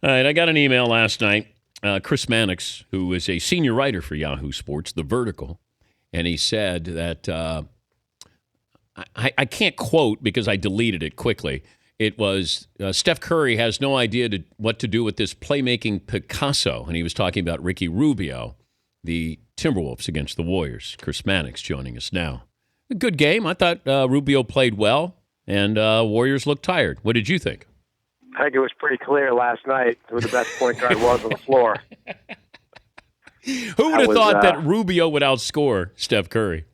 All right, I got an email last night. Chris Mannix, who is a senior writer for Yahoo Sports, The Vertical, and he said that I can't quote because I deleted it quickly. It was Steph Curry has no idea what to do with this playmaking Picasso, and he was talking about Ricky Rubio, the Timberwolves against the Warriors. Chris Mannix joining us now. A good game. I thought Rubio played well, and Warriors looked tired. What did you think? I think it was pretty clear last night who the best point guard was on the floor. Who would have thought that Rubio would outscore Steph Curry?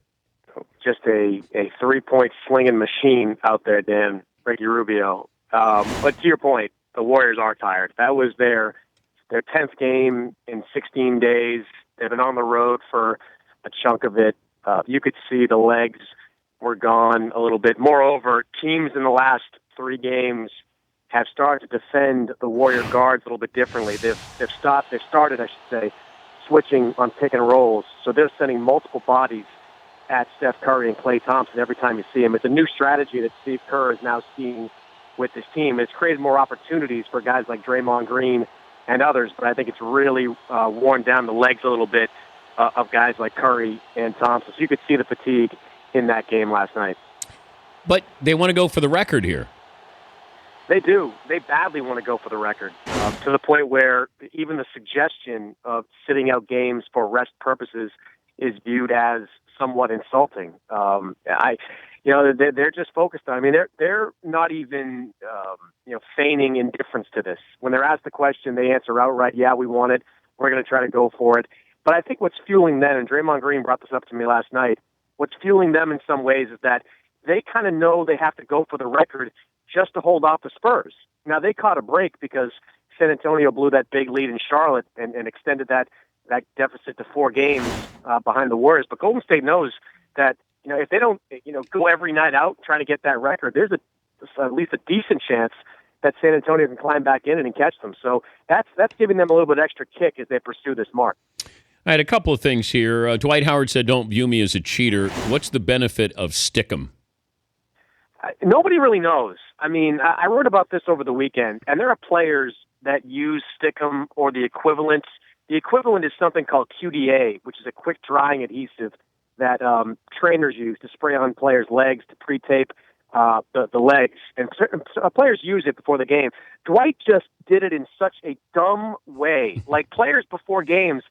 Just a three-point slinging machine out there, Dan, Ricky Rubio. But to your point, the Warriors are tired. That was their 10th game in 16 days. They've been on the road for a chunk of it. You could see the legs were gone a little bit. Moreover, teams in the last 3 games have started to defend the Warrior guards a little bit differently. They've started, I should say, switching on pick and rolls. So they're sending multiple bodies at Steph Curry and Klay Thompson every time you see him. It's a new strategy that Steve Kerr is now seeing with his team. It's created more opportunities for guys like Draymond Green and others, but I think it's really worn down the legs a little bit of guys like Curry and Thompson. So you could see the fatigue in that game last night. But they want to go for the record here. They do. They badly want to go for the record, to the point where even the suggestion of sitting out games for rest purposes is viewed as somewhat insulting. They're just focused on. I mean, they're not even feigning indifference to this. When they're asked the question, they answer outright, "Yeah, we want it. We're going to try to go for it." But I think what's fueling them, and Draymond Green brought this up to me last night, what's fueling them in some ways is that they kind of know they have to go for the record just to hold off the Spurs. Now, they caught a break because San Antonio blew that big lead in Charlotte and extended that deficit to 4 games behind the Warriors. But Golden State knows that if they don't go every night out trying to get that record, there's at least a decent chance that San Antonio can climb back in and catch them. So that's giving them a little bit extra kick as they pursue this mark. I had a couple of things here. Dwight Howard said, "Don't view me as a cheater." What's the benefit of Stickum? Nobody really knows. I mean, I wrote about this over the weekend, and there are players that use Stickum or the equivalent. The equivalent is something called QDA, which is a quick drying adhesive that trainers use to spray on players' legs to pre-tape the legs. And players use it before the game. Dwight just did it in such a dumb way. Like players before games,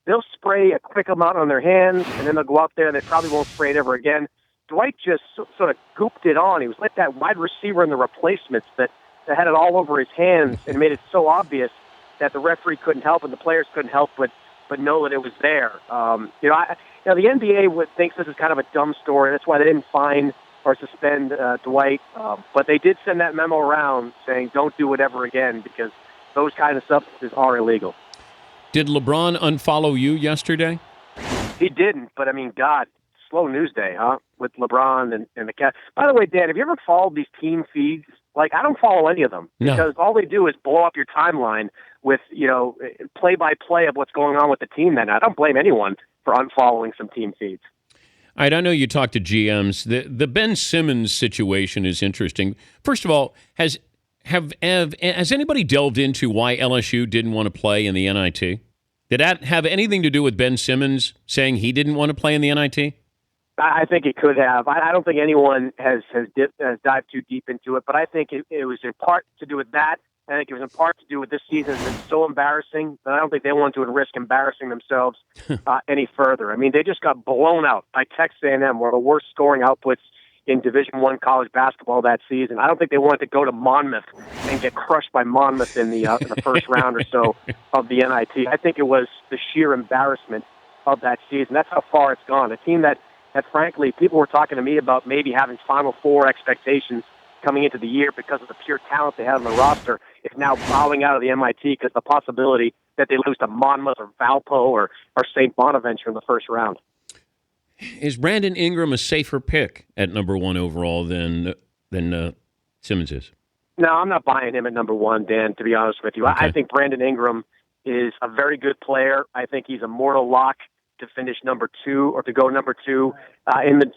they'll spray a quick amount on their hands, and then they'll go out there and they probably won't spray it ever again. Dwight just sort of gooped it on. He was like that wide receiver in the replacements that had it all over his hands and made it so obvious that the referee couldn't help and the players couldn't help but know that it was there. The NBA thinks this is kind of a dumb story. That's why they didn't fine or suspend Dwight. But they did send that memo around saying don't do it ever again because those kind of substances are illegal. Did LeBron unfollow you yesterday? He didn't, but I mean, God, slow news day, huh? With LeBron and the Cavs. By the way, Dan, have you ever followed these team feeds? Like, I don't follow any of them because all they do is blow up your timeline with, play-by-play of what's going on with the team. Then I don't blame anyone for unfollowing some team feeds. All right, I know you talk to GMs. The Ben Simmons situation is interesting. First of all, has anybody delved into why LSU didn't want to play in the NIT? Did that have anything to do with Ben Simmons saying he didn't want to play in the NIT? I think it could have. I don't think anyone has dived too deep into it, but I think it was in part to do with that. I think it was in part to do with this season has been so embarrassing that I don't think they want to risk embarrassing themselves any further. I mean, they just got blown out by Texas A&M, one of the worst scoring outputs in Division I college basketball that season. I don't think they wanted to go to Monmouth and get crushed by Monmouth in the first round or so of the NIT. I think it was the sheer embarrassment of that season. That's how far it's gone. A team that frankly, people were talking to me about maybe having Final Four expectations coming into the year because of the pure talent they had on the roster is now bowing out of the MIT because the possibility that they lose to Monmouth or Valpo or St. Bonaventure in the first round. Is Brandon Ingram a safer pick at number 1 overall than Simmons is? No, I'm not buying him at number 1, Dan, to be honest with you. Okay. I think Brandon Ingram is a very good player. I think he's a mortal lock to finish number 2 or to go number 2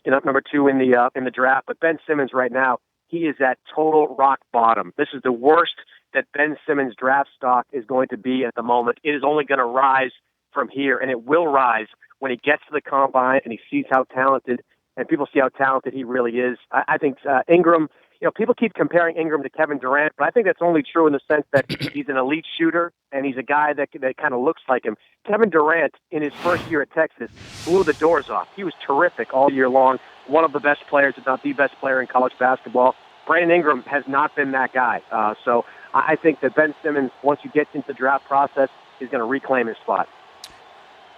number 2 in the draft. But Ben Simmons right now, he is at total rock bottom. This is the worst that Ben Simmons' draft stock is going to be at the moment. It is only going to rise from here, and it will rise when he gets to the combine and he sees how talented, and people see how talented he really is. I think Ingram, people keep comparing Ingram to Kevin Durant, but I think that's only true in the sense that he's an elite shooter and he's a guy that kind of looks like him. Kevin Durant, in his first year at Texas, blew the doors off. He was terrific all year long, one of the best players, if not the best player in college basketball. Brandon Ingram has not been that guy. So I think that Ben Simmons, once you get into the draft process, is going to reclaim his spot.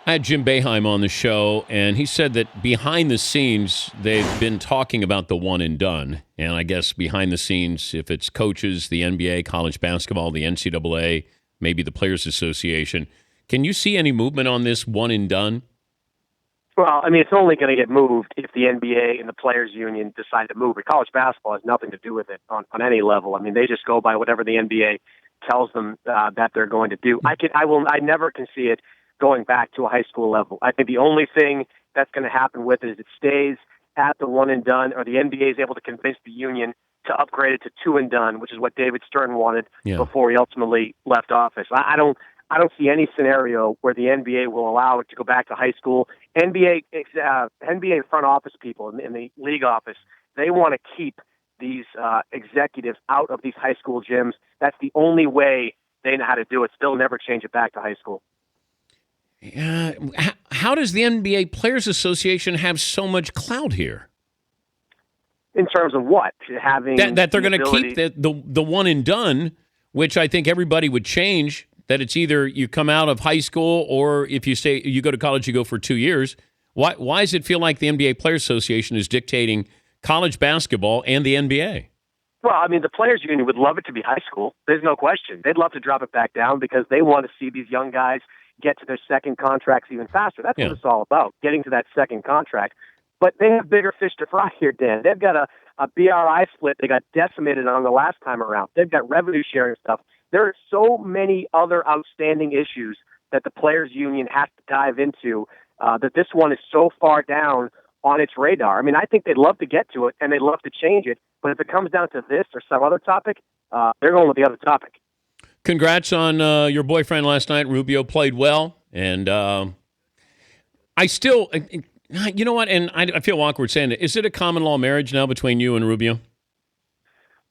I had Jim Boeheim on the show, and he said that behind the scenes, they've been talking about the one and done. And I guess behind the scenes, if it's coaches, the NBA, college basketball, the NCAA, maybe the Players Association, can you see any movement on this one and done? Well, I mean, it's only going to get moved if the NBA and the Players Union decide to move it. College basketball has nothing to do with it on any level. I mean, they just go by whatever the NBA tells them that they're going to do. I never can see it going back to a high school level. I think the only thing that's going to happen with it is it stays at the one and done, or the NBA is able to convince the union to upgrade it to two and done, which is what David Stern wanted before he ultimately left office. I don't see any scenario where the NBA will allow it to go back to high school. NBA front office people in the league office, they want to keep these executives out of these high school gyms. That's the only way they know how to do it. So they'll never change it back to high school. How does the NBA Players Association have so much clout here? In terms of what? Having that they're going to keep the one and done, which I think everybody would change, that it's either you come out of high school or if you go to college, you go for 2 years. Why does it feel like the NBA Players Association is dictating college basketball and the NBA? Well, I mean, the Players Union would love it to be high school. There's no question. They'd love to drop it back down because they want to see these young guys get to their second contracts even faster. That's what it's all about, getting to that second contract. But they have bigger fish to fry here, Dan. They've got a BRI split they got decimated on the last time around. They've got revenue sharing stuff. There are so many other outstanding issues that the Players Union has to dive into that this one is so far down on its radar. I mean, I think they'd love to get to it and they'd love to change it. But if it comes down to this or some other topic, they're going with the other topic. Congrats on your boyfriend last night. Rubio played well. And I still, you know what? And I feel awkward saying it. Is it a common law marriage now between you and Rubio?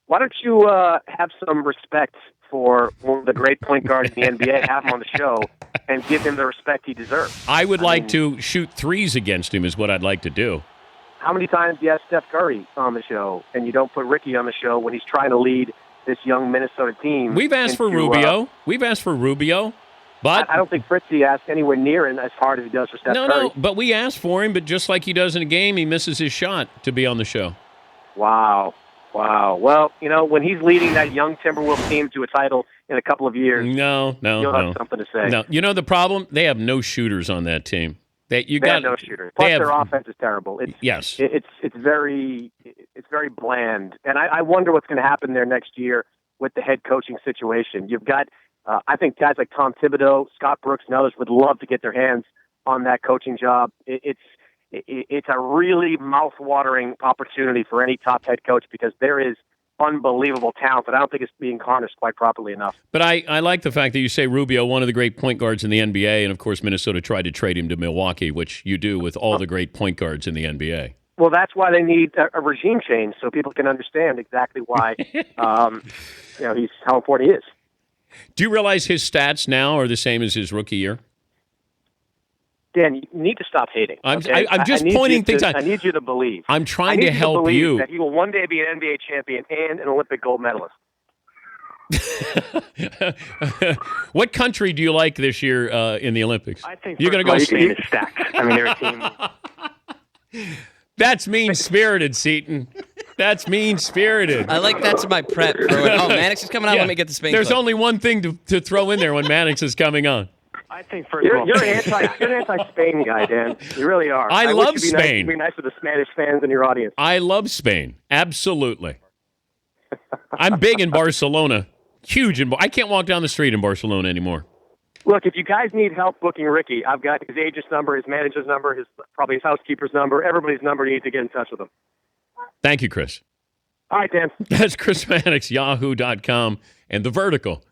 Why don't you have some respect for one of the great point guards in the NBA, have him on the show, and give him the respect he deserves? I would like to shoot threes against him is what I'd like to do. How many times do you have Steph Curry on the show, and you don't put Ricky on the show when he's trying to lead this young Minnesota team? We've asked for Rubio. But I don't think Fritzy asked anywhere near as hard as he does for Steph Curry. No, but we asked for him, but just like he does in a game, he misses his shot to be on the show. Wow. Well, when he's leading that young Timberwolves team to a title in a couple of years, you'll have something to say. No, the problem? They have no shooters on that team. They have no shooters. Plus, their offense is terrible. It's very bland, and I wonder what's going to happen there next year with the head coaching situation. You've got, I think, guys like Tom Thibodeau, Scott Brooks, and others would love to get their hands on that coaching job. It's a really mouth-watering opportunity for any top head coach because there is unbelievable talent, but I don't think it's being harnessed quite properly enough. But I like the fact that you say Rubio, one of the great point guards in the NBA, and of course Minnesota tried to trade him to Milwaukee, which you do with all the great point guards in the NBA. Well, that's why they need a regime change so people can understand exactly why he's how important he is. Do you realize his stats now are the same as his rookie year? Dan, you need to stop hating. Okay? I'm just pointing things out. I need you to believe. I'm trying to help you. That he will one day be an NBA champion and an Olympic gold medalist. What country do you like this year in the Olympics? I think you're going to go Spain is stacked. I mean, they're a team. That's mean-spirited, Seton. That's mean-spirited. I like that's my prep. Mannix is coming on. Let me get the Spain. There's clip. only one thing to throw in there when Mannix is coming on. I think you're an anti-Spain guy, Dan. You really are. I love Spain. Be nice to the Spanish fans in your audience. I love Spain. Absolutely. I'm big in Barcelona. Huge I can't walk down the street in Barcelona anymore. Look, if you guys need help booking Ricky, I've got his agent's number, his manager's number, probably his housekeeper's number, everybody's number. You need to get in touch with him. Thank you, Chris. All right, Dan. That's Chris Mannix, yahoo.com. and the vertical.